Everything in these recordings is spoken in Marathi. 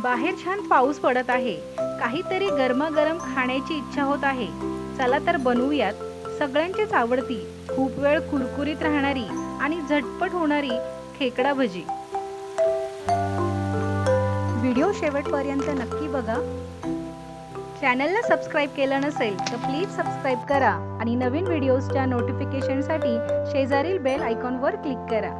बाहेर छान पाऊस पडत आहे. काहीतरी गरमागरम खाण्याची इच्छा होत आहे. चला तर बनवूयात सगळ्यांचीच आवडती, खूप वेळ कुरकुरीत राहणारी आणि झटपट होणारी खेकडा भजी. व्हिडिओ शेवटपर्यंत नक्की बघा. चॅनलला सबस्क्राईब केलं नसेल तर प्लीज सबस्क्राईब करा आणि नवीन व्हिडिओजच्या नोटिफिकेशनसाठी शेजारील बेल आयकॉनवर क्लिक करा.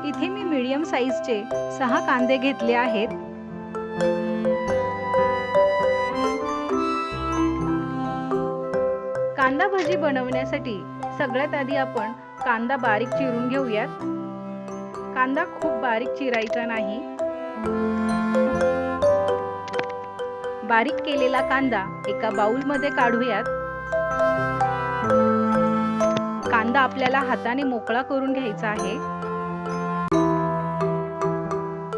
इथे मी मीडियम साईजचे 6 कांदे घेतले आहेत. कांदा भजी बनवण्यासाठी सगळ्यात आधी आपण कांदा बारीक चिरून घेऊयात. कांदा खूप बारीक चिरायचा नाही. बारीक केलेला कांदा एका बाउलमध्ये काढूयात. कांदा आपल्याला हाताने मोकळा करून घ्यायचा आहे.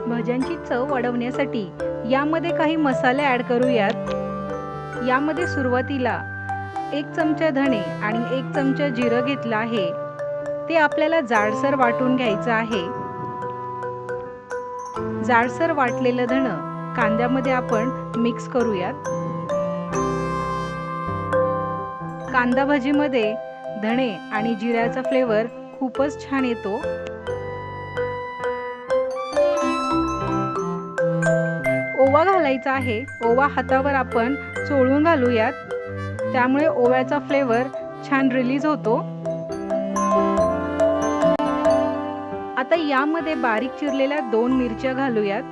भज्यांची चव वाढवण्यासाठी यामध्ये काही मसाले ऍड करूयात. यामध्ये सुरुवातीला 1 चमचा धणे आणि 1 चमचा जिरं घेतलं आहे. ते आपल्याला जाडसर वाटून घ्यायचं आहे. जाडसर वाटलेलं धणं कांद्यामध्ये आपण मिक्स करूयात. कांदा भाजीमध्ये धणे आणि जिऱ्याचा फ्लेवर खूपच छान येतो. ओवा घालायचा आहे. ओवा हातावर आपण चोळून घालूयात. त्यामुळे ओव्याचा फ्लेवर छान रिलीज होतो. आता यामध्ये बारीक चिरलेल्या 2 मिरच्या घालूयात.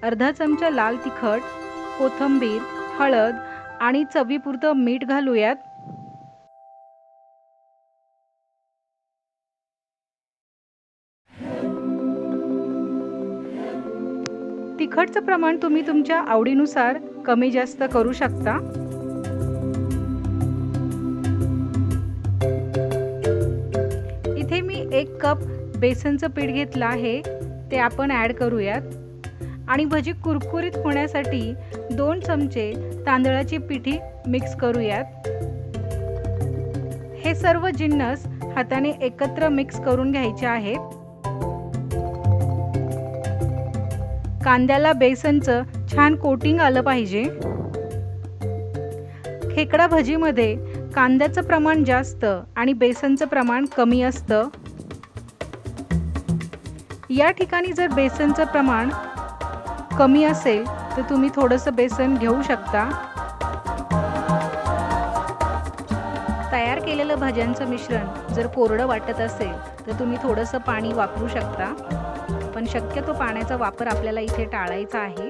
अर्धा चमचा लाल तिखट, कोथिंबीर, हळद आणि चवीपुरतं मीठ घालूयात. तिखटचं प्रमाण तुम्ही तुमच्या आवडीनुसार कमी जास्त करू शकता. इथे मी 1 कप बेसनचं पीठ घेतलं आहे. ते आपण ऍड करूयात. आणि भजी कुरकुरीत होण्यासाठी 2 चमचे तांदळाची पिठी मिक्स करूयात. हे सर्व जिन्नस हाताने एकत्र मिक्स करून घ्यायचे आहेत. कांद्याला बेसनचं छान कोटिंग आलं पाहिजे. खेकडा भजीमध्ये कांद्याचं प्रमाण जास्त आणि बेसनचं प्रमाण कमी असतं. या ठिकाणी जर बेसनचं प्रमाण कमी असेल तर तुम्ही थोडंसं बेसन घेऊ शकता. तयार केलेलं भाज्यांचं मिश्रण जर कोरडं वाटत असेल तर तुम्ही थोडंसं पाणी वापरू शकता. पण शक्यतो पाण्याचा वापर आपल्याला इथे टाळायचा आहे.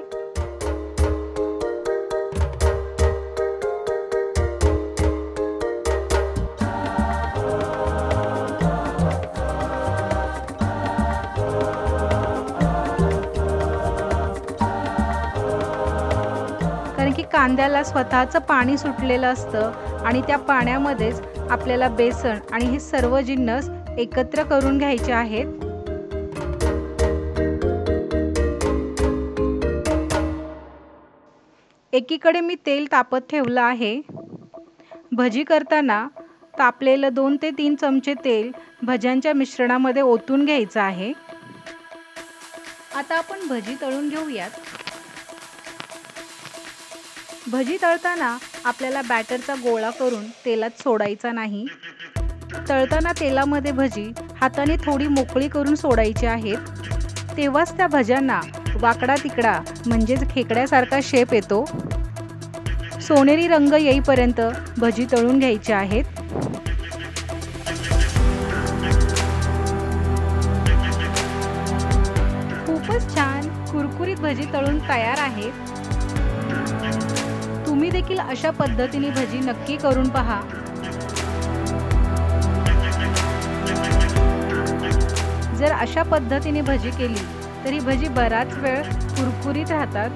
कारण की कांद्याला स्वतःचं पाणी सुटलेलं असतं आणि त्या पाण्यामध्येच आपल्याला बेसन आणि हे सर्व जिन्नस एकत्र करून घ्यायचे आहेत. एकीकडे मी तेल तापत ठेवलं आहे. भजी करताना तापलेलं 2 ते 3 चमचे तेल भज्यांच्या मिश्रणामध्ये ओतून घ्यायचं आहे. आता आपण भजी तळून घेऊयात. भजी तळताना आपल्याला बॅटरचा गोळा करून तेलात सोडायचा नाही. तळताना तेलामध्ये भजी हाताने थोडी मोकळी करून सोडायची आहेत. तेव्हाच त्या भज्यांना वाकडा तिकडा म्हणजेच खेकड्यासारखा शेप येतो. सोनेरी रंग येईपर्यंत भजी तळून घ्यायची आहेत. खूपच छान कुरकुरीत भजी तळून तयार आहेत. तुम्ही देखील अशा पद्धतीने भजी नक्की करून पहा. जर अशा पद्धतीने भजी केली तरी भजी बराच वेळ कुरकुरीत राहतात.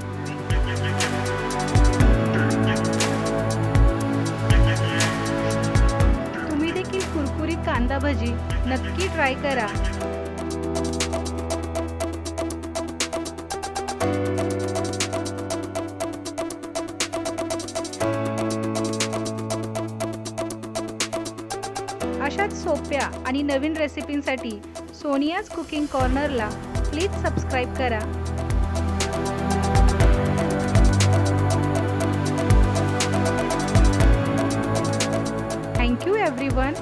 तुम्ही देखील कुरकुरीत कांदा भजी नक्की ट्राय करा. अशाच सोप्या आणि नवीन रेसिपींसाठी सोनियाज कुकिंग कॉर्नरला प्लीज सबस्क्राईब करा. Thank you everyone.